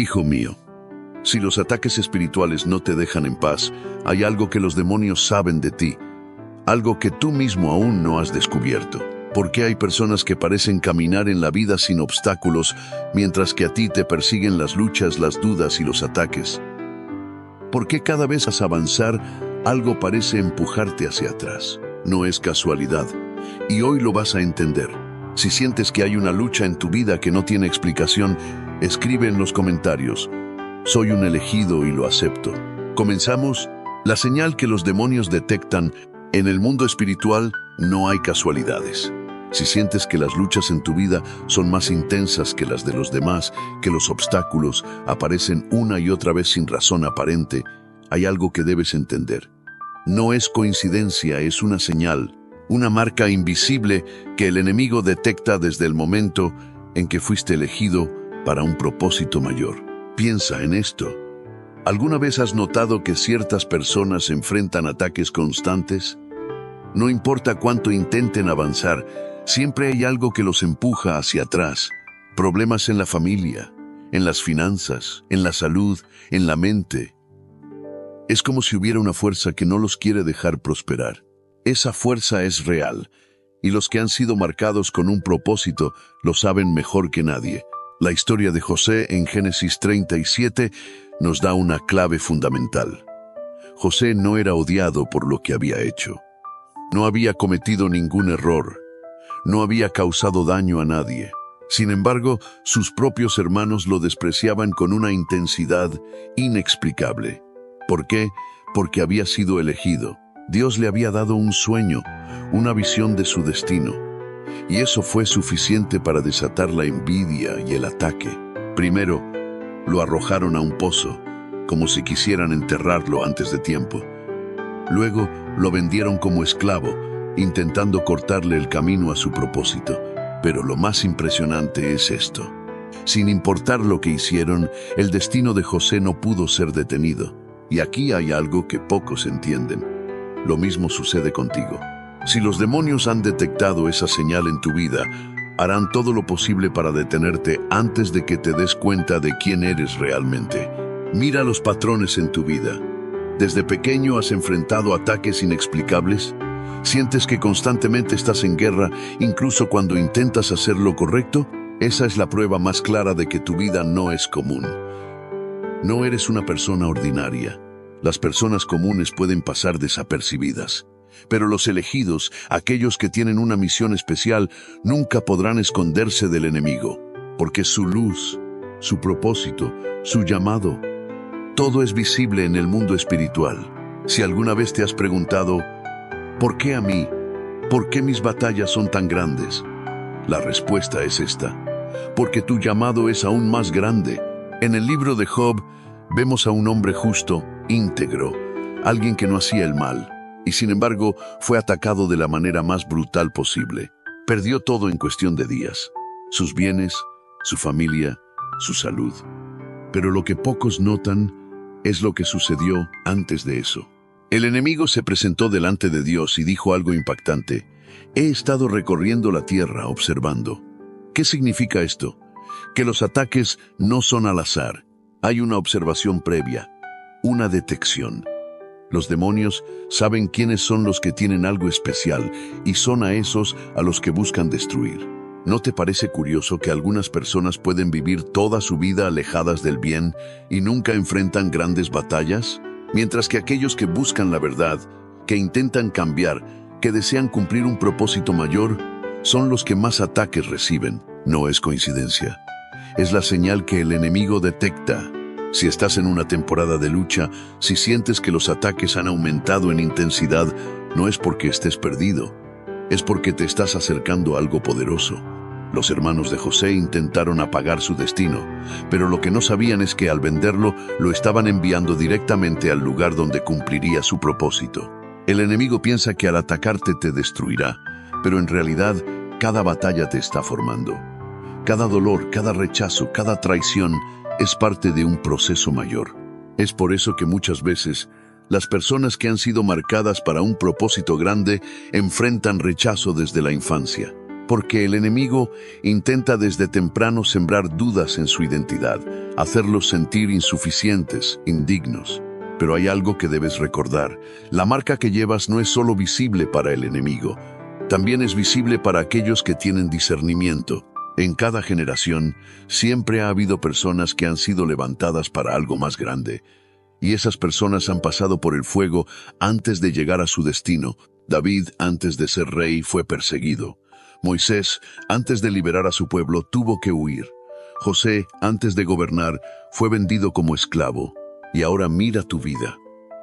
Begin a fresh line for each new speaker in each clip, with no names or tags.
Hijo mío, si los ataques espirituales no te dejan en paz, hay algo que los demonios saben de ti, algo que tú mismo aún no has descubierto. ¿Por qué hay personas que parecen caminar en la vida sin obstáculos, mientras que a ti te persiguen las luchas, las dudas y los ataques? ¿Por qué cada vez al avanzar, algo parece empujarte hacia atrás? No es casualidad, y hoy lo vas a entender. Si sientes que hay una lucha en tu vida que no tiene explicación, escribe en los comentarios: soy un elegido y lo acepto. Comenzamos. La señal que los demonios detectan: en el mundo espiritual no hay casualidades. Si sientes que las luchas en tu vida son más intensas que las de los demás, que los obstáculos aparecen una y otra vez sin razón aparente, hay algo que debes entender. No es coincidencia, es una señal, una marca invisible que el enemigo detecta desde el momento en que fuiste elegido para un propósito mayor. Piensa en esto. ¿Alguna vez has notado que ciertas personas enfrentan ataques constantes? No importa cuánto intenten avanzar, siempre hay algo que los empuja hacia atrás. Problemas en la familia, en las finanzas, en la salud, en la mente. Es como si hubiera una fuerza que no los quiere dejar prosperar. Esa fuerza es real, y los que han sido marcados con un propósito lo saben mejor que nadie. La historia de José en Génesis 37 nos da una clave fundamental. José no era odiado por lo que había hecho. No había cometido ningún error. No había causado daño a nadie. Sin embargo, sus propios hermanos lo despreciaban con una intensidad inexplicable. ¿Por qué? Porque había sido elegido. Dios le había dado un sueño, una visión de su destino. Y eso fue suficiente para desatar la envidia y el ataque. Primero, lo arrojaron a un pozo, como si quisieran enterrarlo antes de tiempo. Luego, lo vendieron como esclavo, intentando cortarle el camino a su propósito. Pero lo más impresionante es esto. Sin importar lo que hicieron, el destino de José no pudo ser detenido. Y aquí hay algo que pocos entienden. Lo mismo sucede contigo. Si los demonios han detectado esa señal en tu vida, harán todo lo posible para detenerte antes de que te des cuenta de quién eres realmente. Mira los patrones en tu vida. ¿Desde pequeño has enfrentado ataques inexplicables? ¿Sientes que constantemente estás en guerra, incluso cuando intentas hacer lo correcto? Esa es la prueba más clara de que tu vida no es común. No eres una persona ordinaria. Las personas comunes pueden pasar desapercibidas. Pero los elegidos, aquellos que tienen una misión especial, nunca podrán esconderse del enemigo, porque su luz, su propósito, su llamado, todo es visible en el mundo espiritual. Si alguna vez te has preguntado: ¿por qué a mí? ¿Por qué mis batallas son tan grandes? La respuesta es esta: porque tu llamado es aún más grande. En el libro de Job vemos a un hombre justo, íntegro, alguien que no hacía el mal, y sin embargo fue atacado de la manera más brutal posible. Perdió todo en cuestión de días: sus bienes, su familia, su salud. Pero lo que pocos notan es lo que sucedió antes de eso. El enemigo se presentó delante de Dios y dijo algo impactante: he estado recorriendo la tierra observando. ¿Qué significa esto? Que los ataques no son al azar. Hay una observación previa, una detección. Los demonios saben quiénes son los que tienen algo especial y son a esos a los que buscan destruir. ¿No te parece curioso que algunas personas pueden vivir toda su vida alejadas del bien y nunca enfrentan grandes batallas? Mientras que aquellos que buscan la verdad, que intentan cambiar, que desean cumplir un propósito mayor, son los que más ataques reciben. No es coincidencia. Es la señal que el enemigo detecta. Si estás en una temporada de lucha, si sientes que los ataques han aumentado en intensidad, no es porque estés perdido. Es porque te estás acercando a algo poderoso. Los hermanos de José intentaron apagar su destino, pero lo que no sabían es que al venderlo, lo estaban enviando directamente al lugar donde cumpliría su propósito. El enemigo piensa que al atacarte te destruirá, pero en realidad, cada batalla te está formando. Cada dolor, cada rechazo, cada traición es parte de un proceso mayor. Es por eso que muchas veces las personas que han sido marcadas para un propósito grande enfrentan rechazo desde la infancia. porque el enemigo intenta desde temprano sembrar dudas en su identidad, hacerlos sentir insuficientes, indignos. Pero hay algo que debes recordar. La marca que llevas no es solo visible para el enemigo, también es visible para aquellos que tienen discernimiento. En cada generación siempre ha habido personas que han sido levantadas para algo más grande, y esas personas han pasado por el fuego antes de llegar a su destino. David, antes de ser rey, fue perseguido. Moisés, antes de liberar a su pueblo, tuvo que huir. José, antes de gobernar, fue vendido como esclavo. Y ahora mira tu vida.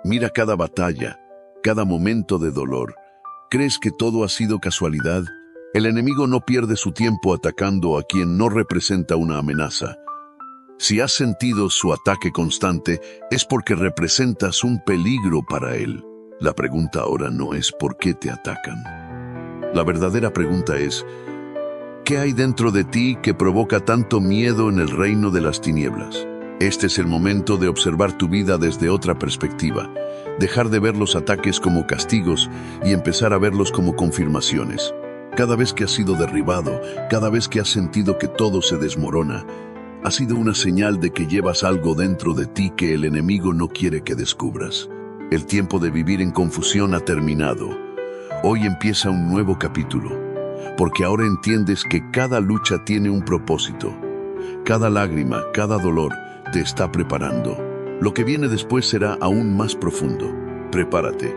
Mira cada batalla, cada momento de dolor. ¿Crees que todo ha sido casualidad? El enemigo no pierde su tiempo atacando a quien no representa una amenaza. Si has sentido su ataque constante, es porque representas un peligro para él. La pregunta ahora no es ¿por qué te atacan? La verdadera pregunta es ¿qué hay dentro de ti que provoca tanto miedo en el reino de las tinieblas? Este es el momento de observar tu vida desde otra perspectiva, dejar de ver los ataques como castigos y empezar a verlos como confirmaciones. Cada vez que has sido derribado, cada vez que has sentido que todo se desmorona, ha sido una señal de que llevas algo dentro de ti que el enemigo no quiere que descubras. El tiempo de vivir en confusión ha terminado. Hoy empieza un nuevo capítulo, porque ahora entiendes que cada lucha tiene un propósito. Cada lágrima, cada dolor te está preparando. Lo que viene después será aún más profundo. Prepárate,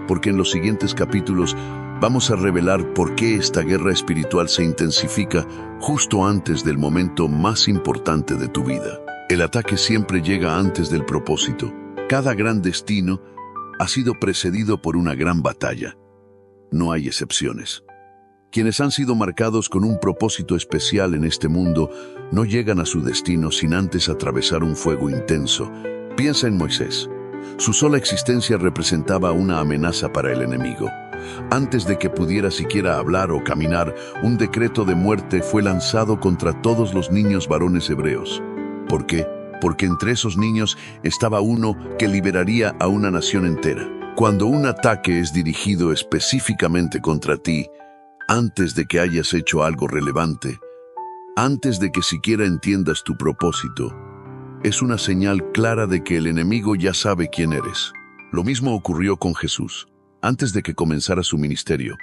porque en los siguientes capítulos vamos a revelar por qué esta guerra espiritual se intensifica justo antes del momento más importante de tu vida. El ataque siempre llega antes del propósito. Cada gran destino ha sido precedido por una gran batalla. No hay excepciones. Quienes han sido marcados con un propósito especial en este mundo no llegan a su destino sin antes atravesar un fuego intenso. Piensa en Moisés. Su sola existencia representaba una amenaza para el enemigo. Antes de que pudiera siquiera hablar o caminar, un decreto de muerte fue lanzado contra todos los niños varones hebreos. ¿Por qué? Porque entre esos niños estaba uno que liberaría a una nación entera. Cuando un ataque es dirigido específicamente contra ti, antes de que hayas hecho algo relevante, antes de que siquiera entiendas tu propósito, es una señal clara de que el enemigo ya sabe quién eres. Lo mismo ocurrió con Jesús. Antes de que comenzara su ministerio,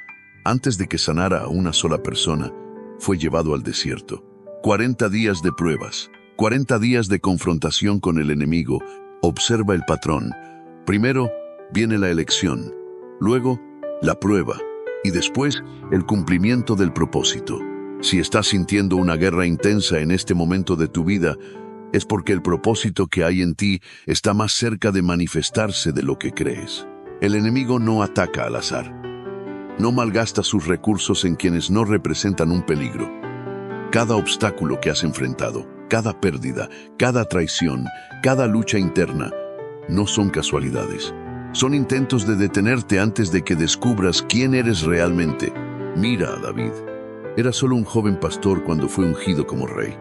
antes de que sanara a una sola persona, fue llevado al desierto. 40 días de pruebas, 40 días de confrontación con el enemigo. Observa el patrón. Primero viene la elección, luego la prueba y después el cumplimiento del propósito. Si estás sintiendo una guerra intensa en este momento de tu vida, es porque el propósito que hay en ti está más cerca de manifestarse de lo que crees. El enemigo no ataca al azar. No malgasta sus recursos en quienes no representan un peligro. Cada obstáculo que has enfrentado, cada pérdida, cada traición, cada lucha interna, no son casualidades. Son intentos de detenerte antes de que descubras quién eres realmente. Mira a David. Era solo un joven pastor cuando fue ungido como rey.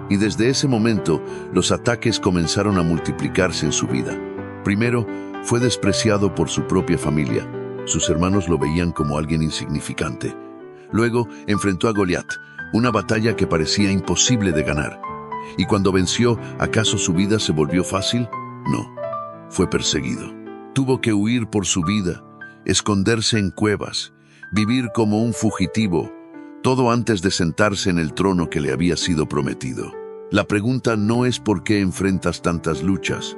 Y desde ese momento, los ataques comenzaron a multiplicarse en su vida. Primero, fue despreciado por su propia familia. Sus hermanos lo veían como alguien insignificante. Luego, enfrentó a Goliat, una batalla que parecía imposible de ganar. Y cuando venció, ¿acaso su vida se volvió fácil? No, fue perseguido. Tuvo que huir por su vida, esconderse en cuevas, vivir como un fugitivo, todo antes de sentarse en el trono que le había sido prometido. La pregunta no es por qué enfrentas tantas luchas.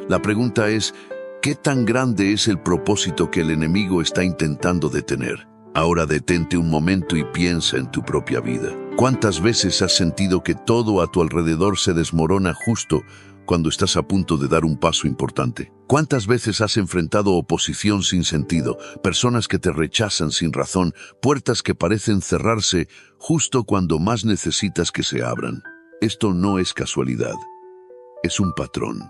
La pregunta es, ¿qué tan grande es el propósito que el enemigo está intentando detener? Ahora detente un momento y piensa en tu propia vida. ¿Cuántas veces has sentido que todo a tu alrededor se desmorona justo cuando estás a punto de dar un paso importante? ¿Cuántas veces has enfrentado oposición sin sentido, personas que te rechazan sin razón, puertas que parecen cerrarse justo cuando más necesitas que se abran? Esto no es casualidad, es un patrón.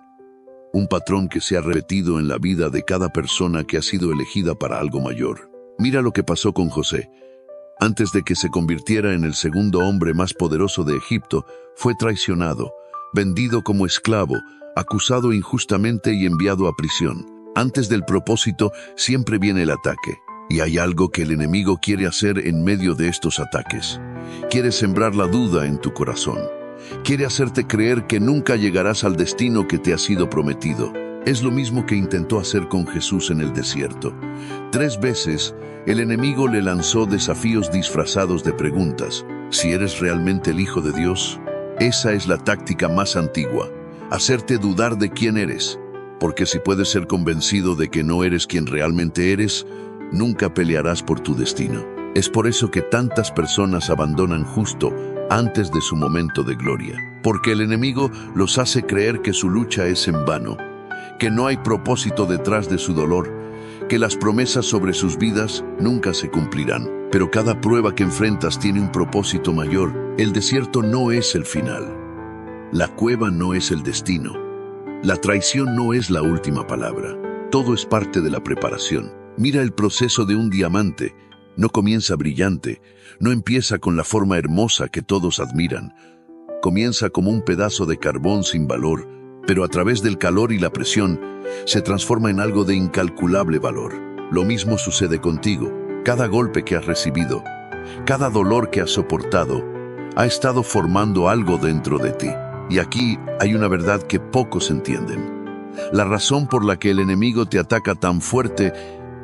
Un patrón que se ha repetido en la vida de cada persona que ha sido elegida para algo mayor. Mira lo que pasó con José. Antes de que se convirtiera en el segundo hombre más poderoso de Egipto, fue traicionado, vendido como esclavo, acusado injustamente y enviado a prisión. Antes del propósito siempre viene el ataque. Y hay algo que el enemigo quiere hacer en medio de estos ataques. Quiere sembrar la duda en tu corazón. Quiere hacerte creer que nunca llegarás al destino que te ha sido prometido. Es lo mismo que intentó hacer con Jesús en el desierto. 3 veces, el enemigo le lanzó desafíos disfrazados de preguntas. ¿Si eres realmente el Hijo de Dios? Esa es la táctica más antigua. Hacerte dudar de quién eres. Porque si puedes ser convencido de que no eres quien realmente eres, nunca pelearás por tu destino. Es por eso que tantas personas abandonan justo antes de su momento de gloria. Porque el enemigo los hace creer que su lucha es en vano, que no hay propósito detrás de su dolor, que las promesas sobre sus vidas nunca se cumplirán. Pero cada prueba que enfrentas tiene un propósito mayor. El desierto no es el final. La cueva no es el destino. La traición no es la última palabra. Todo es parte de la preparación. Mira el proceso de un diamante. No comienza brillante, no empieza con la forma hermosa que todos admiran. Comienza como un pedazo de carbón sin valor, pero a través del calor y la presión se transforma en algo de incalculable valor. Lo mismo sucede contigo. Cada golpe que has recibido, cada dolor que has soportado, ha estado formando algo dentro de ti. Y aquí hay una verdad que pocos entienden. La razón por la que el enemigo te ataca tan fuerte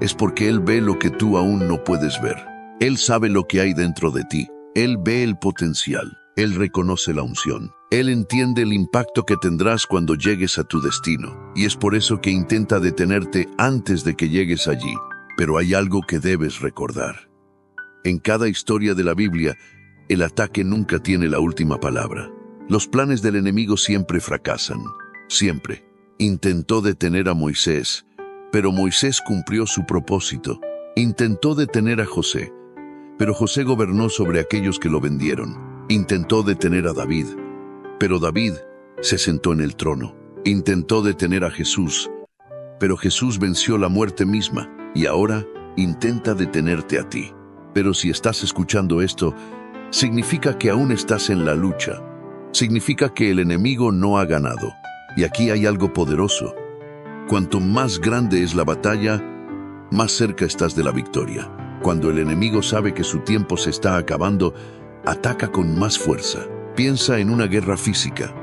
es porque él ve lo que tú aún no puedes ver. Él sabe lo que hay dentro de ti. Él ve el potencial. Él reconoce la unción. Él entiende el impacto que tendrás cuando llegues a tu destino. Y es por eso que intenta detenerte antes de que llegues allí. Pero hay algo que debes recordar. En cada historia de la Biblia, el ataque nunca tiene la última palabra. Los planes del enemigo siempre fracasan. Siempre. Intentó detener a Moisés, pero Moisés cumplió su propósito. Intentó detener a José, pero José gobernó sobre aquellos que lo vendieron. Intentó detener a David, pero David se sentó en el trono. Intentó detener a Jesús, pero Jesús venció la muerte misma. Y ahora intenta detenerte a ti. Pero si estás escuchando esto, significa que aún estás en la lucha. Significa que el enemigo no ha ganado. Y aquí hay algo poderoso. Cuanto más grande es la batalla, más cerca estás de la victoria. Cuando el enemigo sabe que su tiempo se está acabando, ataca con más fuerza. Piensa en una guerra física.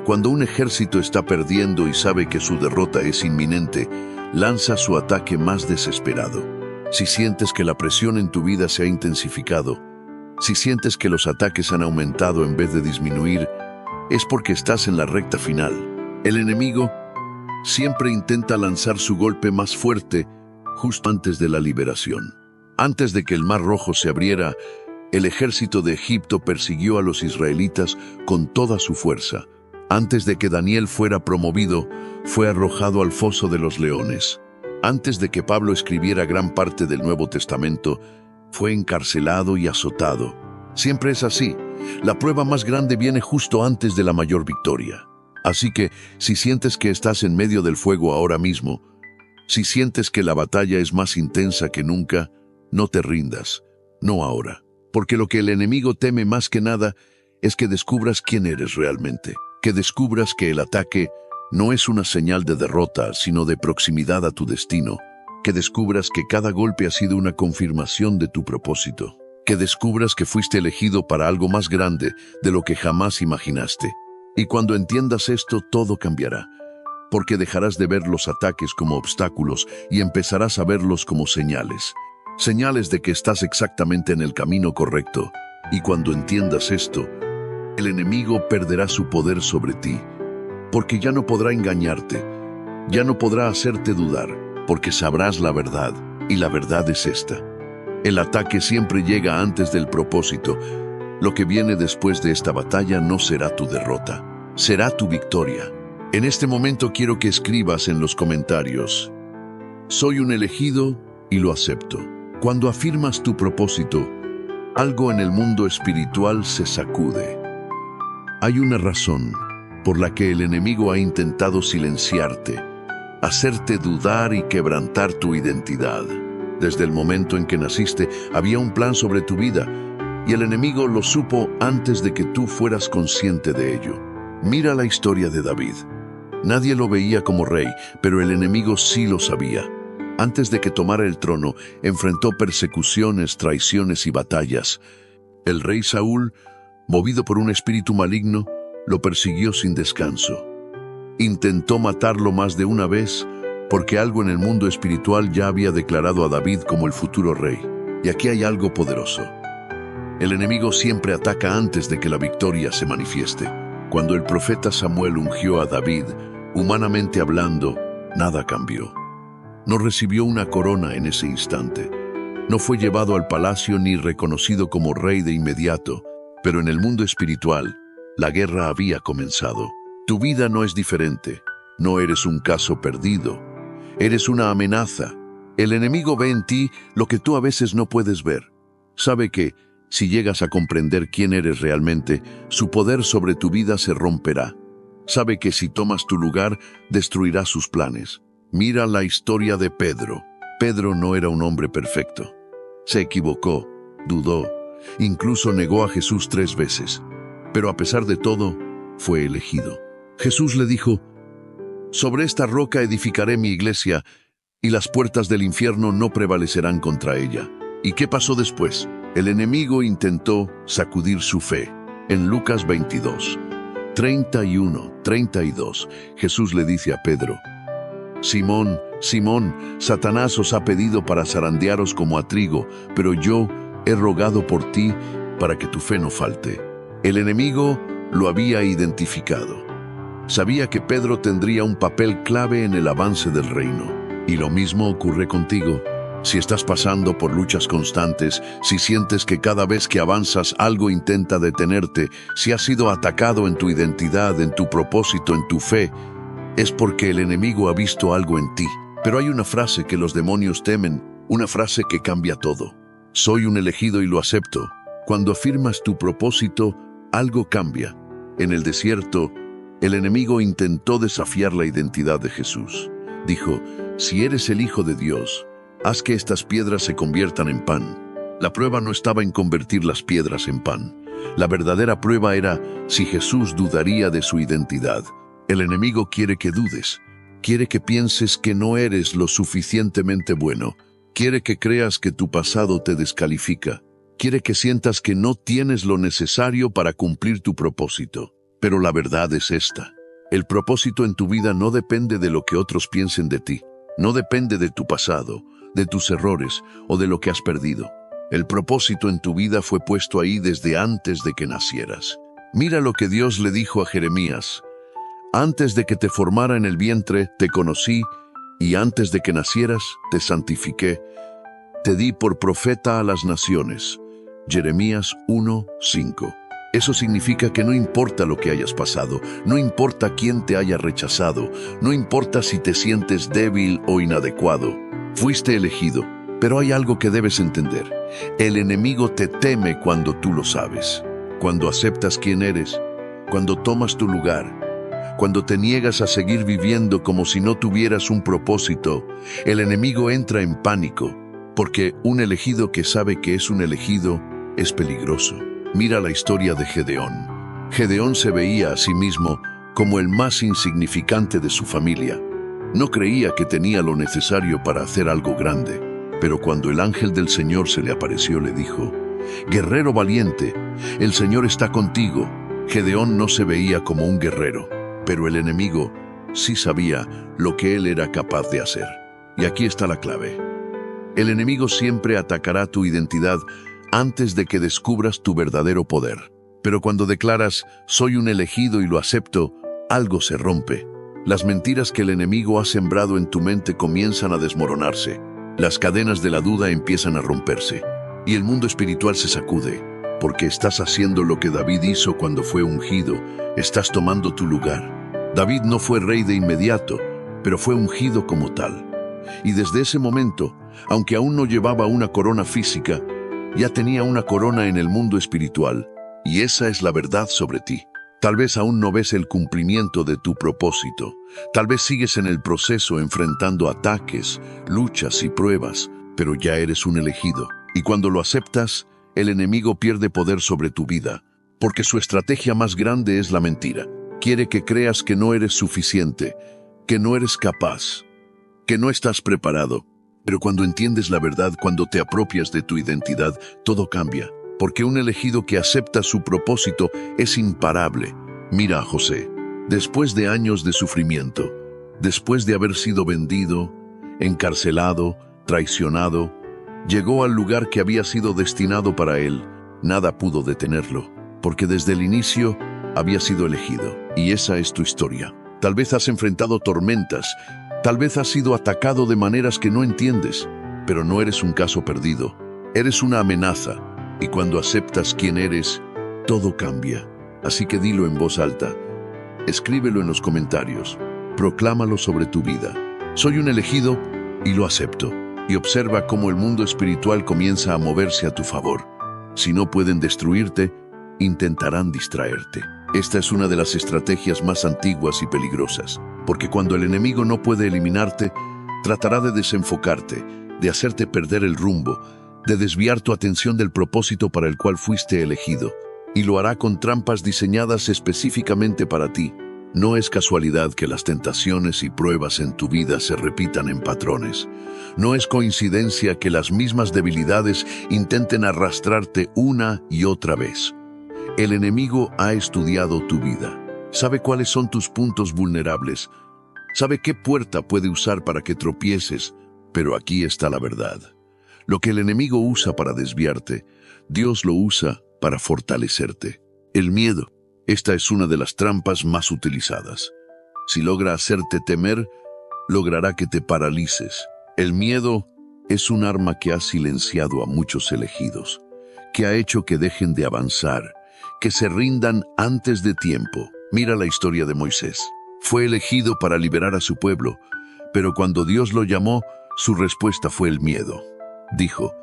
Cuando un ejército está perdiendo y sabe que su derrota es inminente, lanza su ataque más desesperado. Si sientes que la presión en tu vida se ha intensificado, si sientes que los ataques han aumentado en vez de disminuir, es porque estás en la recta final. El enemigo siempre intenta lanzar su golpe más fuerte justo antes de la liberación. Antes de que el Mar Rojo se abriera, el ejército de Egipto persiguió a los israelitas con toda su fuerza. Antes de que Daniel fuera promovido, fue arrojado al foso de los leones. Antes de que Pablo escribiera gran parte del Nuevo Testamento, fue encarcelado y azotado. Siempre es así. La prueba más grande viene justo antes de la mayor victoria. Así que, si sientes que estás en medio del fuego ahora mismo, si sientes que la batalla es más intensa que nunca, no te rindas, no ahora. Porque lo que el enemigo teme más que nada es que descubras quién eres realmente. Que descubras que el ataque no es una señal de derrota, sino de proximidad a tu destino. Que descubras que cada golpe ha sido una confirmación de tu propósito. Que descubras que fuiste elegido para algo más grande de lo que jamás imaginaste. Y cuando entiendas esto, todo cambiará. Porque dejarás de ver los ataques como obstáculos y empezarás a verlos como señales. Señales de que estás exactamente en el camino correcto. Y cuando entiendas esto, el enemigo perderá su poder sobre ti. Porque ya no podrá engañarte. Ya no podrá hacerte dudar. Porque sabrás la verdad. Y la verdad es esta. El ataque siempre llega antes del propósito. Lo que viene después de esta batalla no será tu derrota. Será tu victoria. En este momento quiero que escribas en los comentarios: soy un elegido y lo acepto. Cuando afirmas tu propósito, algo en el mundo espiritual se sacude. Hay una razón por la que el enemigo ha intentado silenciarte, hacerte dudar y quebrantar tu identidad. Desde el momento en que naciste, había un plan sobre tu vida, y el enemigo lo supo antes de que tú fueras consciente de ello. Mira la historia de David. Nadie lo veía como rey, pero el enemigo sí lo sabía. Antes de que tomara el trono, enfrentó persecuciones, traiciones y batallas. El rey Saúl, movido por un espíritu maligno, lo persiguió sin descanso. Intentó matarlo más de una vez porque algo en el mundo espiritual ya había declarado a David como el futuro rey. Y aquí hay algo poderoso. El enemigo siempre ataca antes de que la victoria se manifieste. Cuando el profeta Samuel ungió a David, humanamente hablando, nada cambió. No recibió una corona en ese instante. No fue llevado al palacio ni reconocido como rey de inmediato, pero en el mundo espiritual, la guerra había comenzado. Tu vida no es diferente. No eres un caso perdido. Eres una amenaza. El enemigo ve en ti lo que tú a veces no puedes ver. Sabe que, si llegas a comprender quién eres realmente, su poder sobre tu vida se romperá. Sabe que si tomas tu lugar, destruirá sus planes. Mira la historia de Pedro. Pedro no era un hombre perfecto. Se equivocó, dudó, incluso negó a Jesús 3 veces. Pero a pesar de todo, fue elegido. Jesús le dijo: «Sobre esta roca edificaré mi iglesia, y las puertas del infierno no prevalecerán contra ella». ¿Y qué pasó después? El enemigo intentó sacudir su fe. En Lucas 22, 31, 32, Jesús le dice a Pedro: «Simón, Simón, Satanás os ha pedido para zarandearos como a trigo, pero yo he rogado por ti para que tu fe no falte». El enemigo lo había identificado. Sabía que Pedro tendría un papel clave en el avance del reino. Y lo mismo ocurre contigo. Si estás pasando por luchas constantes, si sientes que cada vez que avanzas algo intenta detenerte, si has sido atacado en tu identidad, en tu propósito, en tu fe, es porque el enemigo ha visto algo en ti. Pero hay una frase que los demonios temen, una frase que cambia todo. Soy un elegido y lo acepto. Cuando afirmas tu propósito, algo cambia. En el desierto, el enemigo intentó desafiar la identidad de Jesús. Dijo: «Si eres el Hijo de Dios, haz que estas piedras se conviertan en pan». La prueba no estaba en convertir las piedras en pan. La verdadera prueba era si Jesús dudaría de su identidad. El enemigo quiere que dudes. Quiere que pienses que no eres lo suficientemente bueno. Quiere que creas que tu pasado te descalifica. Quiere que sientas que no tienes lo necesario para cumplir tu propósito. Pero la verdad es esta: el propósito en tu vida no depende de lo que otros piensen de ti. No depende de tu pasado, de tus errores o de lo que has perdido. El propósito en tu vida fue puesto ahí desde antes de que nacieras. Mira lo que Dios le dijo a Jeremías: «Antes de que te formara en el vientre, te conocí, y antes de que nacieras, te santifiqué. Te di por profeta a las naciones». Jeremías 1:5. Eso significa que no importa lo que hayas pasado, no importa quién te haya rechazado, no importa si te sientes débil o inadecuado, fuiste elegido. Pero hay algo que debes entender: el enemigo te teme cuando tú lo sabes, cuando aceptas quién eres, cuando tomas tu lugar, cuando te niegas a seguir viviendo como si no tuvieras un propósito. El enemigo entra en pánico, porque un elegido que sabe que es un elegido es peligroso. Mira la historia de Gedeón. Gedeón se veía a sí mismo como el más insignificante de su familia. No creía que tenía lo necesario para hacer algo grande. Pero cuando el ángel del Señor se le apareció, le dijo: «Guerrero valiente, el Señor está contigo». Gedeón no se veía como un guerrero, pero el enemigo sí sabía lo que él era capaz de hacer. Y aquí está la clave. El enemigo siempre atacará tu identidad antes de que descubras tu verdadero poder. Pero cuando declaras: «Soy un elegido y lo acepto», algo se rompe. Las mentiras que el enemigo ha sembrado en tu mente comienzan a desmoronarse. Las cadenas de la duda empiezan a romperse. Y el mundo espiritual se sacude, porque estás haciendo lo que David hizo cuando fue ungido. Estás tomando tu lugar. David no fue rey de inmediato, pero fue ungido como tal. Y desde ese momento, aunque aún no llevaba una corona física, ya tenía una corona en el mundo espiritual. Y esa es la verdad sobre ti. Tal vez aún no ves el cumplimiento de tu propósito. Tal vez sigues en el proceso enfrentando ataques, luchas y pruebas, pero ya eres un elegido. Y cuando lo aceptas, el enemigo pierde poder sobre tu vida, porque su estrategia más grande es la mentira. Quiere que creas que no eres suficiente, que no eres capaz, que no estás preparado. Pero cuando entiendes la verdad, cuando te apropias de tu identidad, todo cambia. Porque un elegido que acepta su propósito es imparable. Mira a José. Después de años de sufrimiento, después de haber sido vendido, encarcelado, traicionado, llegó al lugar que había sido destinado para él. Nada pudo detenerlo, porque desde el inicio había sido elegido. Y esa es tu historia. Tal vez has enfrentado tormentas, tal vez has sido atacado de maneras que no entiendes, pero no eres un caso perdido. Eres una amenaza, y cuando aceptas quién eres, todo cambia. Así que dilo en voz alta, escríbelo en los comentarios, proclámalo sobre tu vida. Soy un elegido y lo acepto. Y observa cómo el mundo espiritual comienza a moverse a tu favor. Si no pueden destruirte, intentarán distraerte. Esta es una de las estrategias más antiguas y peligrosas, porque cuando el enemigo no puede eliminarte, tratará de desenfocarte, de hacerte perder el rumbo, de desviar tu atención del propósito para el cual fuiste elegido, y lo hará con trampas diseñadas específicamente para ti. No es casualidad que las tentaciones y pruebas en tu vida se repitan en patrones. No es coincidencia que las mismas debilidades intenten arrastrarte una y otra vez. El enemigo ha estudiado tu vida. Sabe cuáles son tus puntos vulnerables. Sabe qué puerta puede usar para que tropieces. Pero aquí está la verdad. Lo que el enemigo usa para desviarte, Dios lo usa para fortalecerte. El miedo. Esta es una de las trampas más utilizadas. Si logra hacerte temer, logrará que te paralices. El miedo es un arma que ha silenciado a muchos elegidos, que ha hecho que dejen de avanzar, que se rindan antes de tiempo. Mira la historia de Moisés. Fue elegido para liberar a su pueblo, pero cuando Dios lo llamó, su respuesta fue el miedo. Dijo,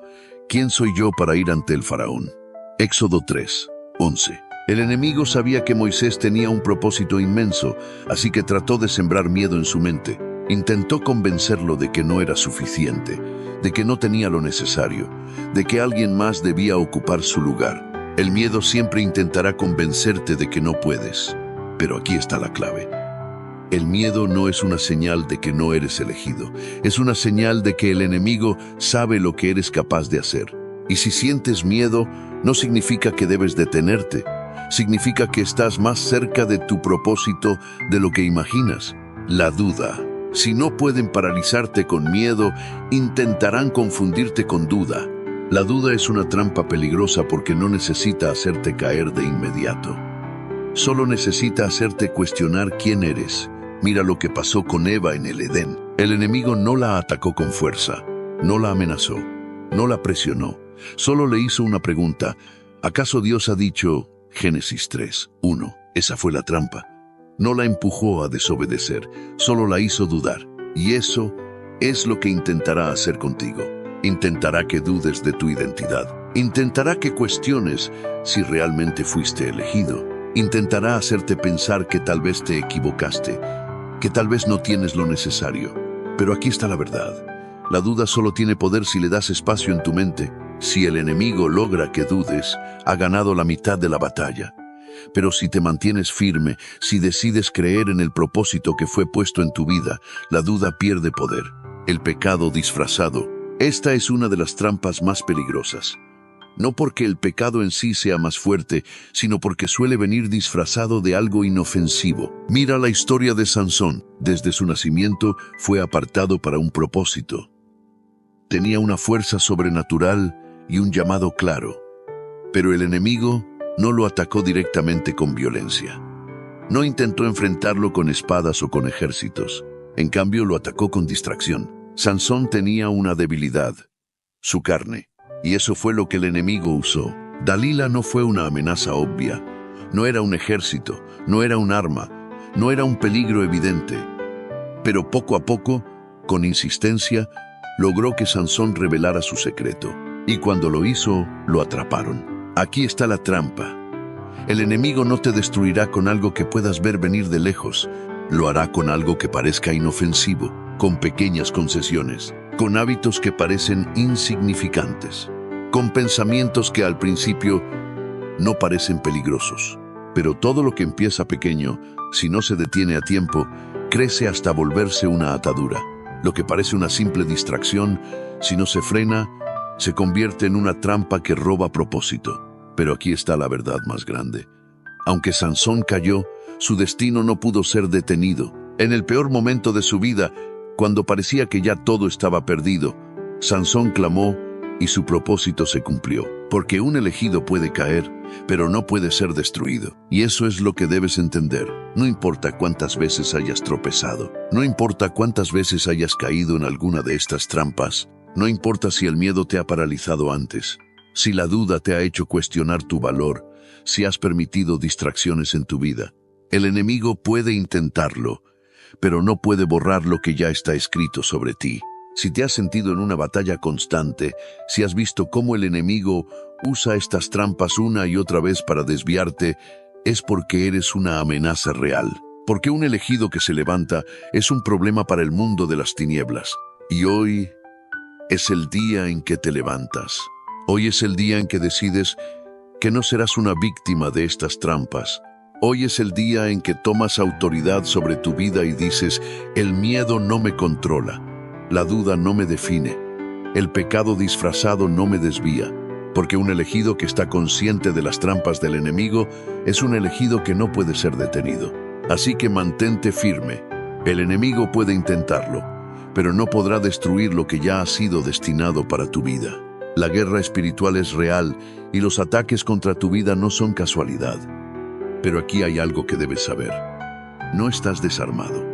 ¿quién soy yo para ir ante el faraón? Éxodo 3:11. El enemigo sabía que Moisés tenía un propósito inmenso, así que trató de sembrar miedo en su mente. Intentó convencerlo de que no era suficiente, de que no tenía lo necesario, de que alguien más debía ocupar su lugar. El miedo siempre intentará convencerte de que no puedes. Pero aquí está la clave. El miedo no es una señal de que no eres elegido. Es una señal de que el enemigo sabe lo que eres capaz de hacer. Y si sientes miedo, no significa que debes detenerte. Significa que estás más cerca de tu propósito de lo que imaginas. La duda. Si no pueden paralizarte con miedo, intentarán confundirte con duda. La duda es una trampa peligrosa porque no necesita hacerte caer de inmediato. Solo necesita hacerte cuestionar quién eres. Mira lo que pasó con Eva en el Edén. El enemigo no la atacó con fuerza, no la amenazó, no la presionó. Solo le hizo una pregunta. ¿Acaso Dios ha dicho? Génesis 3:1. Esa fue la trampa. No la empujó a desobedecer, solo la hizo dudar. Y eso es lo que intentará hacer contigo. Intentará que dudes de tu identidad. Intentará que cuestiones si realmente fuiste elegido. Intentará hacerte pensar que tal vez te equivocaste, que tal vez no tienes lo necesario. Pero aquí está la verdad. La duda solo tiene poder si le das espacio en tu mente. Si el enemigo logra que dudes, ha ganado la mitad de la batalla. Pero si te mantienes firme, si decides creer en el propósito que fue puesto en tu vida, la duda pierde poder. El pecado disfrazado. Esta es una de las trampas más peligrosas. No porque el pecado en sí sea más fuerte, sino porque suele venir disfrazado de algo inofensivo. Mira la historia de Sansón. Desde su nacimiento fue apartado para un propósito. Tenía una fuerza sobrenatural y un llamado claro. Pero el enemigo no lo atacó directamente con violencia. No intentó enfrentarlo con espadas o con ejércitos. En cambio, lo atacó con distracción. Sansón tenía una debilidad, su carne, y eso fue lo que el enemigo usó. Dalila no fue una amenaza obvia. No era un ejército, no era un arma, no era un peligro evidente. Pero poco a poco, con insistencia, logró que Sansón revelara su secreto. Y cuando lo hizo, lo atraparon. Aquí está la trampa. El enemigo no te destruirá con algo que puedas ver venir de lejos. Lo hará con algo que parezca inofensivo, con pequeñas concesiones, con hábitos que parecen insignificantes, con pensamientos que al principio no parecen peligrosos. Pero todo lo que empieza pequeño, si no se detiene a tiempo, crece hasta volverse una atadura. Lo que parece una simple distracción, si no se frena, se convierte en una trampa que roba propósito. Pero aquí está la verdad más grande. Aunque Sansón cayó, su destino no pudo ser detenido. En el peor momento de su vida, cuando parecía que ya todo estaba perdido, Sansón clamó y su propósito se cumplió. Porque un elegido puede caer, pero no puede ser destruido. Y eso es lo que debes entender. No importa cuántas veces hayas tropezado, no importa cuántas veces hayas caído en alguna de estas trampas, no importa si el miedo te ha paralizado antes, si la duda te ha hecho cuestionar tu valor, si has permitido distracciones en tu vida. El enemigo puede intentarlo, pero no puede borrar lo que ya está escrito sobre ti. Si te has sentido en una batalla constante, si has visto cómo el enemigo usa estas trampas una y otra vez para desviarte, es porque eres una amenaza real. Porque un elegido que se levanta es un problema para el mundo de las tinieblas. Y hoy es el día en que te levantas. Hoy es el día en que decides que no serás una víctima de estas trampas. Hoy es el día en que tomas autoridad sobre tu vida y dices, el miedo no me controla. La duda no me define. El pecado disfrazado no me desvía. Porque un elegido que está consciente de las trampas del enemigo es un elegido que no puede ser detenido. Así que mantente firme. El enemigo puede intentarlo, pero no podrá destruir lo que ya ha sido destinado para tu vida. La guerra espiritual es real y los ataques contra tu vida no son casualidad. Pero aquí hay algo que debes saber. No estás desarmado.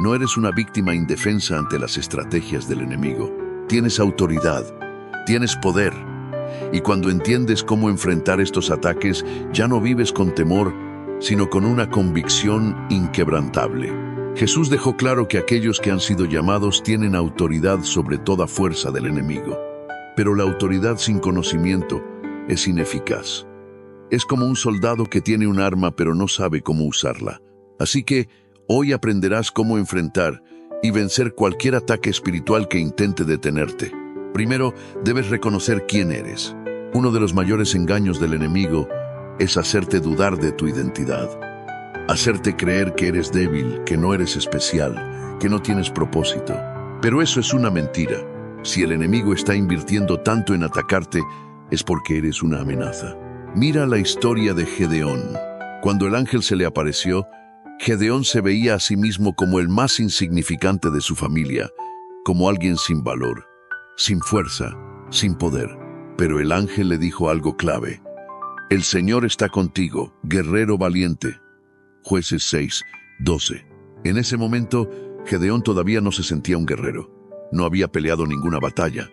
No eres una víctima indefensa ante las estrategias del enemigo. Tienes autoridad, tienes poder. Y cuando entiendes cómo enfrentar estos ataques, ya no vives con temor, sino con una convicción inquebrantable. Jesús dejó claro que aquellos que han sido llamados tienen autoridad sobre toda fuerza del enemigo. Pero la autoridad sin conocimiento es ineficaz. Es como un soldado que tiene un arma pero no sabe cómo usarla. Así que hoy aprenderás cómo enfrentar y vencer cualquier ataque espiritual que intente detenerte. Primero, debes reconocer quién eres. Uno de los mayores engaños del enemigo es hacerte dudar de tu identidad. Hacerte creer que eres débil, que no eres especial, que no tienes propósito. Pero eso es una mentira. Si el enemigo está invirtiendo tanto en atacarte, es porque eres una amenaza. Mira la historia de Gedeón. Cuando el ángel se le apareció, Gedeón se veía a sí mismo como el más insignificante de su familia, como alguien sin valor, sin fuerza, sin poder. Pero el ángel le dijo algo clave. El Señor está contigo, guerrero valiente. Jueces 6:12. En ese momento, Gedeón todavía no se sentía un guerrero. No había peleado ninguna batalla.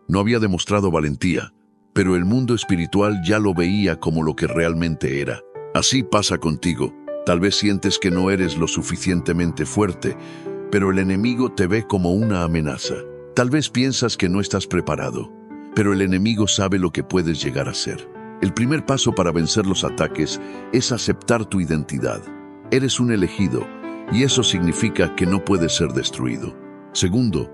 No había demostrado valentía. Pero el mundo espiritual ya lo veía como lo que realmente era. Así pasa contigo. Tal vez sientes que no eres lo suficientemente fuerte, pero el enemigo te ve como una amenaza. Tal vez piensas que no estás preparado, pero el enemigo sabe lo que puedes llegar a ser. El primer paso para vencer los ataques es aceptar tu identidad. Eres un elegido, y eso significa que no puedes ser destruido. Segundo,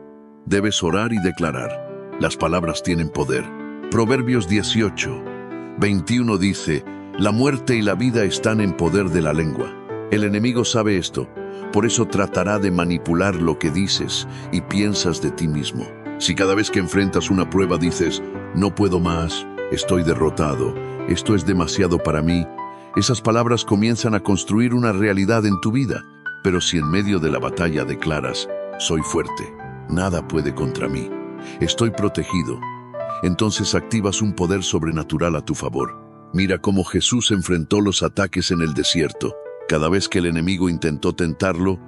debes orar y declarar. Las palabras tienen poder. Proverbios 18:21 dice, la muerte y la vida están en poder de la lengua. El enemigo sabe esto, por eso tratará de manipular lo que dices y piensas de ti mismo. Si cada vez que enfrentas una prueba dices, no puedo más, estoy derrotado, esto es demasiado para mí, esas palabras comienzan a construir una realidad en tu vida. Pero si en medio de la batalla declaras, soy fuerte, nada puede contra mí, estoy protegido, entonces activas un poder sobrenatural a tu favor. Mira cómo Jesús enfrentó los ataques en el desierto. Cada vez que el enemigo intentó tentarlo,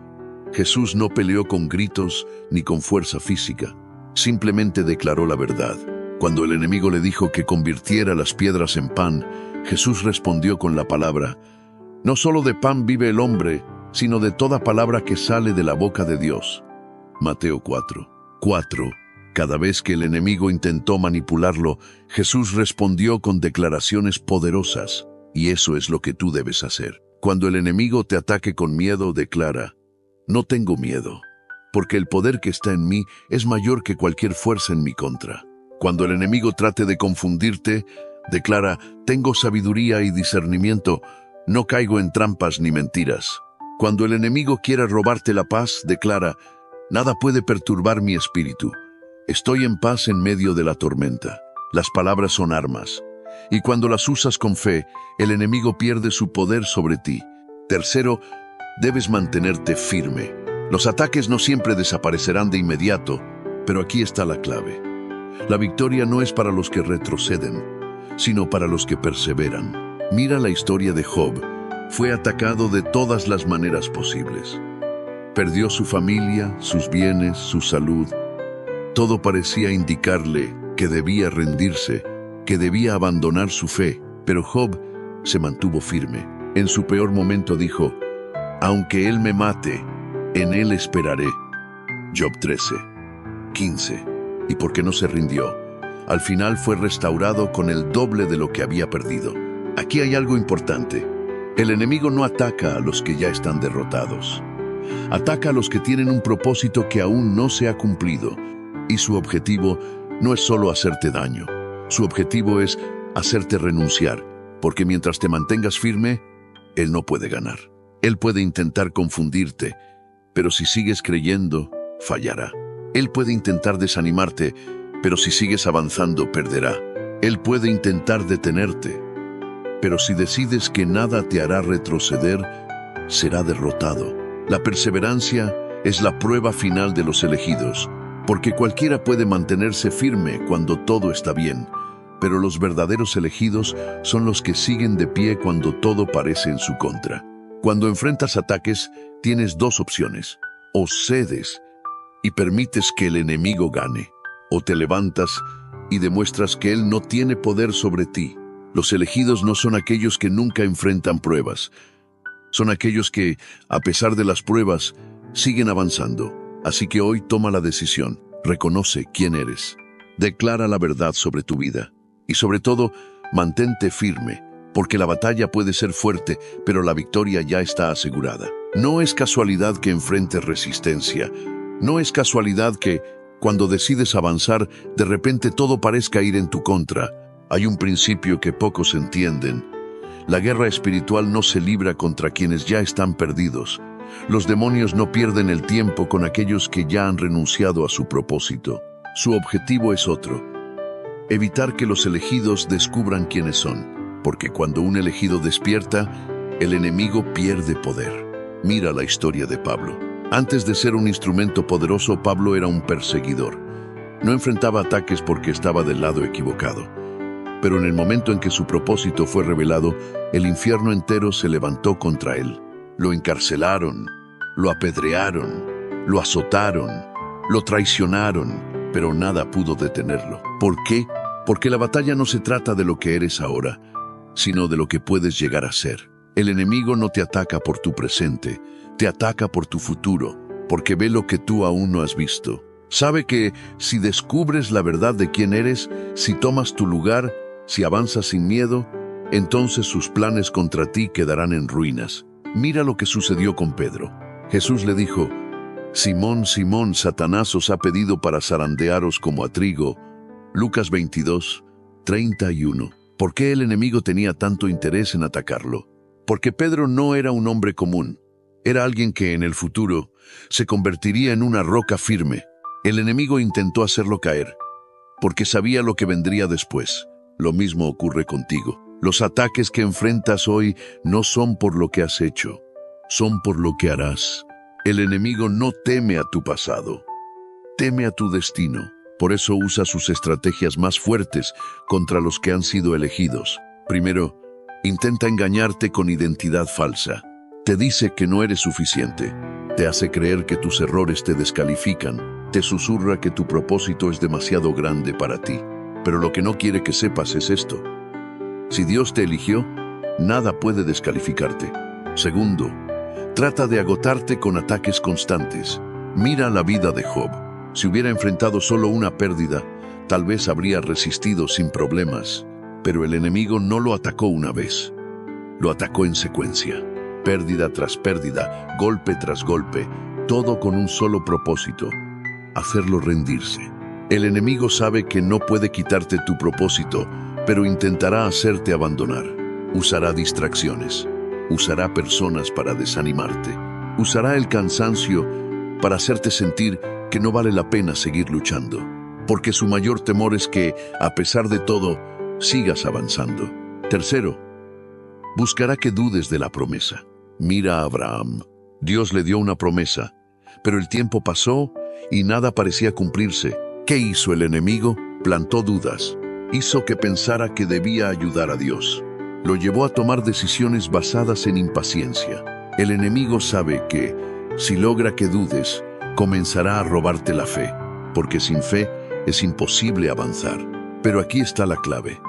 Jesús no peleó con gritos ni con fuerza física. Simplemente declaró la verdad. Cuando el enemigo le dijo que convirtiera las piedras en pan, Jesús respondió con la palabra, no solo de pan vive el hombre, sino de toda palabra que sale de la boca de Dios. Mateo 4:4. Cada vez que el enemigo intentó manipularlo, Jesús respondió con declaraciones poderosas. Y eso es lo que tú debes hacer. Cuando el enemigo te ataque con miedo, declara, no tengo miedo, porque el poder que está en mí es mayor que cualquier fuerza en mi contra. Cuando el enemigo trate de confundirte, declara, tengo sabiduría y discernimiento, no caigo en trampas ni mentiras. Cuando el enemigo quiera robarte la paz, declara, Nada puede perturbar mi espíritu. Estoy en paz en medio de la tormenta. Las palabras son armas, y cuando las usas con fe, el enemigo pierde su poder sobre ti. Tercero, debes mantenerte firme. Los ataques no siempre desaparecerán de inmediato, pero aquí está la clave. La victoria no es para los que retroceden, sino para los que perseveran. Mira la historia de Job. Fue atacado de todas las maneras posibles. Perdió su familia, sus bienes, su salud. Todo parecía indicarle que debía rendirse, que debía abandonar su fe, pero Job se mantuvo firme. En su peor momento dijo: aunque él me mate, en él esperaré. Job 13:15. ¿Y por qué no se rindió? Al final fue restaurado con el doble de lo que había perdido. Aquí hay algo importante. El enemigo no ataca a los que ya están derrotados. Ataca a los que tienen un propósito que aún no se ha cumplido. Y su objetivo no es solo hacerte daño. Su objetivo es hacerte renunciar, porque mientras te mantengas firme, él no puede ganar. Él puede intentar confundirte, pero si sigues creyendo, fallará. Él puede intentar desanimarte, pero si sigues avanzando, perderá. Él puede intentar detenerte, pero si decides que nada te hará retroceder, será derrotado. La perseverancia es la prueba final de los elegidos, porque cualquiera puede mantenerse firme cuando todo está bien, pero los verdaderos elegidos son los que siguen de pie cuando todo parece en su contra. Cuando enfrentas ataques, tienes dos opciones: o cedes y permites que el enemigo gane, o te levantas y demuestras que él no tiene poder sobre ti. Los elegidos no son aquellos que nunca enfrentan pruebas. Son aquellos que, a pesar de las pruebas, siguen avanzando. Así que hoy toma la decisión, reconoce quién eres, declara la verdad sobre tu vida y sobre todo, mantente firme, porque la batalla puede ser fuerte, pero la victoria ya está asegurada. No es casualidad que enfrentes resistencia. No es casualidad que, cuando decides avanzar, de repente todo parezca ir en tu contra. Hay un principio que pocos entienden. La guerra espiritual no se libra contra quienes ya están perdidos. Los demonios no pierden el tiempo con aquellos que ya han renunciado a su propósito. Su objetivo es otro: evitar que los elegidos descubran quiénes son, porque cuando un elegido despierta, el enemigo pierde poder. Mira la historia de Pablo. Antes de ser un instrumento poderoso, Pablo era un perseguidor. No enfrentaba ataques porque estaba del lado equivocado. Pero en el momento en que su propósito fue revelado, el infierno entero se levantó contra él. Lo encarcelaron, lo apedrearon, lo azotaron, lo traicionaron, pero nada pudo detenerlo. ¿Por qué? Porque la batalla no se trata de lo que eres ahora, sino de lo que puedes llegar a ser. El enemigo no te ataca por tu presente, te ataca por tu futuro, porque ve lo que tú aún no has visto. Sabe que si descubres la verdad de quién eres, si tomas tu lugar, si avanzas sin miedo, entonces sus planes contra ti quedarán en ruinas. Mira lo que sucedió con Pedro. Jesús le dijo: Simón, Simón, Satanás os ha pedido para zarandearos como a trigo. Lucas 22:31. ¿Por qué el enemigo tenía tanto interés en atacarlo? Porque Pedro no era un hombre común. Era alguien que en el futuro se convertiría en una roca firme. El enemigo intentó hacerlo caer, porque sabía lo que vendría después. Lo mismo ocurre contigo. Los ataques que enfrentas hoy no son por lo que has hecho, son por lo que harás. El enemigo no teme a tu pasado, teme a tu destino. Por eso usa sus estrategias más fuertes contra los que han sido elegidos. Primero, intenta engañarte con identidad falsa. Te dice que no eres suficiente. Te hace creer que tus errores te descalifican. Te susurra que tu propósito es demasiado grande para ti. Pero lo que no quiere que sepas es esto: si Dios te eligió, nada puede descalificarte. Segundo, trata de agotarte con ataques constantes. Mira la vida de Job. Si hubiera enfrentado solo una pérdida, tal vez habría resistido sin problemas. Pero el enemigo no lo atacó una vez. Lo atacó en secuencia. Pérdida tras pérdida, golpe tras golpe, todo con un solo propósito: hacerlo rendirse. El enemigo sabe que no puede quitarte tu propósito, pero intentará hacerte abandonar. Usará distracciones, usará personas para desanimarte, usará el cansancio para hacerte sentir que no vale la pena seguir luchando, porque su mayor temor es que, a pesar de todo, sigas avanzando. Tercero, buscará que dudes de la promesa. Mira a Abraham. Dios le dio una promesa, pero el tiempo pasó y nada parecía cumplirse. ¿Qué hizo el enemigo? Plantó dudas. Hizo que pensara que debía ayudar a Dios. Lo llevó a tomar decisiones basadas en impaciencia. El enemigo sabe que, si logra que dudes, comenzará a robarte la fe, porque sin fe es imposible avanzar. Pero aquí está la clave.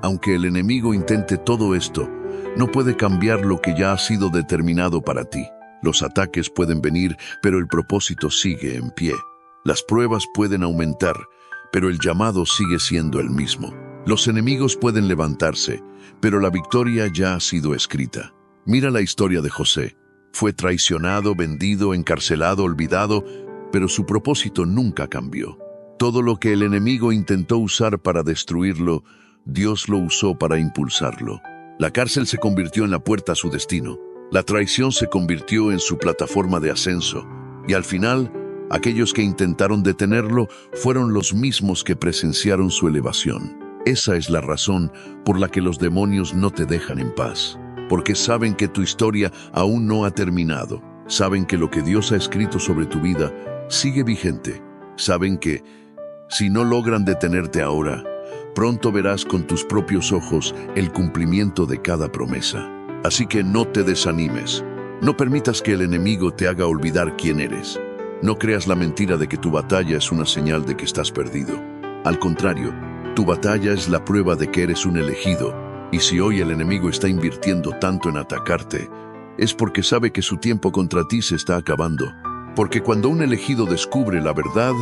Aunque el enemigo intente todo esto, no puede cambiar lo que ya ha sido determinado para ti. Los ataques pueden venir, pero el propósito sigue en pie. Las pruebas pueden aumentar, pero el llamado sigue siendo el mismo. Los enemigos pueden levantarse, pero la victoria ya ha sido escrita. Mira la historia de José. Fue traicionado, vendido, encarcelado, olvidado, pero su propósito nunca cambió. Todo lo que el enemigo intentó usar para destruirlo, Dios lo usó para impulsarlo. La cárcel se convirtió en la puerta a su destino. La traición se convirtió en su plataforma de ascenso. Y al final, aquellos que intentaron detenerlo fueron los mismos que presenciaron su elevación. Esa es la razón por la que los demonios no te dejan en paz. Porque saben que tu historia aún no ha terminado. Saben que lo que Dios ha escrito sobre tu vida sigue vigente. Saben que, si no logran detenerte ahora, pronto verás con tus propios ojos el cumplimiento de cada promesa. Así que no te desanimes. No permitas que el enemigo te haga olvidar quién eres. No creas la mentira de que tu batalla es una señal de que estás perdido. Al contrario, tu batalla es la prueba de que eres un elegido. Y si hoy el enemigo está invirtiendo tanto en atacarte, es porque sabe que su tiempo contra ti se está acabando. Porque cuando un elegido descubre la verdad,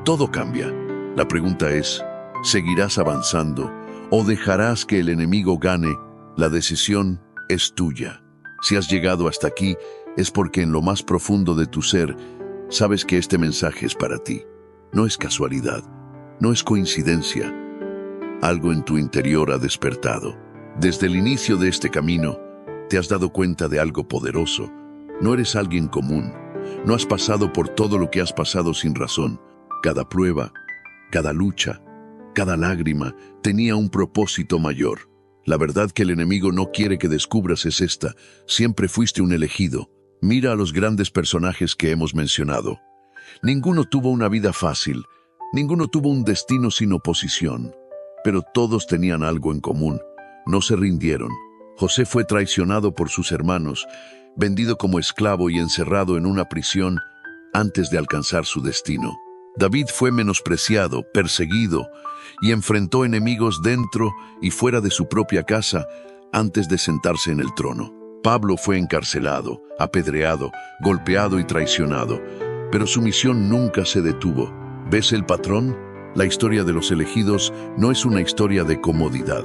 todo cambia. La pregunta es, ¿seguirás avanzando o dejarás que el enemigo gane? La decisión es tuya. Si has llegado hasta aquí, es porque en lo más profundo de tu ser, sabes que este mensaje es para ti. No es casualidad, no es coincidencia. Algo en tu interior ha despertado. Desde el inicio de este camino, te has dado cuenta de algo poderoso. No eres alguien común. No has pasado por todo lo que has pasado sin razón. Cada prueba, cada lucha, cada lágrima tenía un propósito mayor. La verdad que el enemigo no quiere que descubras es esta. Siempre fuiste un elegido. Mira a los grandes personajes que hemos mencionado. Ninguno tuvo una vida fácil. Ninguno tuvo un destino sin oposición. Pero todos tenían algo en común. No se rindieron. José fue traicionado por sus hermanos, vendido como esclavo y encerrado en una prisión antes de alcanzar su destino. David fue menospreciado, perseguido y enfrentó enemigos dentro y fuera de su propia casa antes de sentarse en el trono. Pablo fue encarcelado, apedreado, golpeado y traicionado, pero su misión nunca se detuvo. ¿Ves el patrón? La historia de los elegidos no es una historia de comodidad,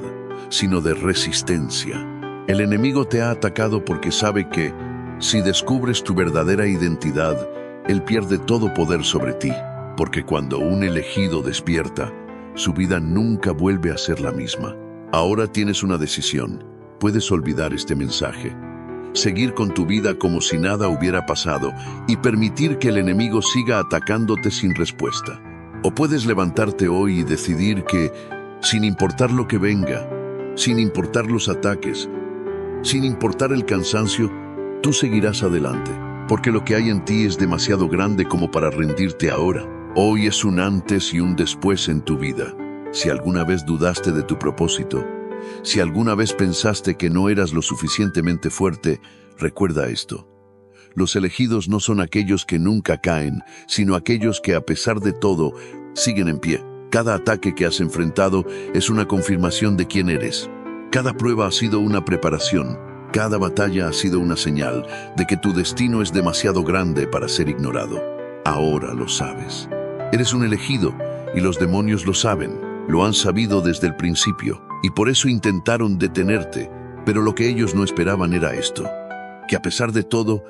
sino de resistencia. El enemigo te ha atacado porque sabe que, si descubres tu verdadera identidad, él pierde todo poder sobre ti. Porque cuando un elegido despierta, su vida nunca vuelve a ser la misma. Ahora tienes una decisión. Puedes olvidar este mensaje, seguir con tu vida como si nada hubiera pasado y permitir que el enemigo siga atacándote sin respuesta. O puedes levantarte hoy y decidir que, sin importar lo que venga, sin importar los ataques, sin importar el cansancio, tú seguirás adelante, porque lo que hay en ti es demasiado grande como para rendirte ahora. Hoy es un antes y un después en tu vida. Si alguna vez dudaste de tu propósito, si alguna vez pensaste que no eras lo suficientemente fuerte, recuerda esto. Los elegidos no son aquellos que nunca caen, sino aquellos que a pesar de todo, siguen en pie. Cada ataque que has enfrentado es una confirmación de quién eres. Cada prueba ha sido una preparación. Cada batalla ha sido una señal de que tu destino es demasiado grande para ser ignorado. Ahora lo sabes. Eres un elegido y los demonios lo saben. Lo han sabido desde el principio y por eso intentaron detenerte. Pero lo que ellos no esperaban era esto: que a pesar de todo,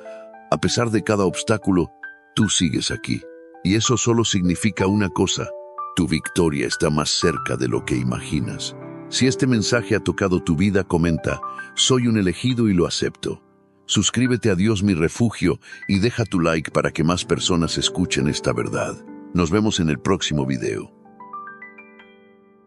a pesar de cada obstáculo, tú sigues aquí. Y eso solo significa una cosa: tu victoria está más cerca de lo que imaginas. Si este mensaje ha tocado tu vida, comenta: soy un elegido y lo acepto. Suscríbete a Dios mi refugio y deja tu like para que más personas escuchen esta verdad. Nos vemos en el próximo video.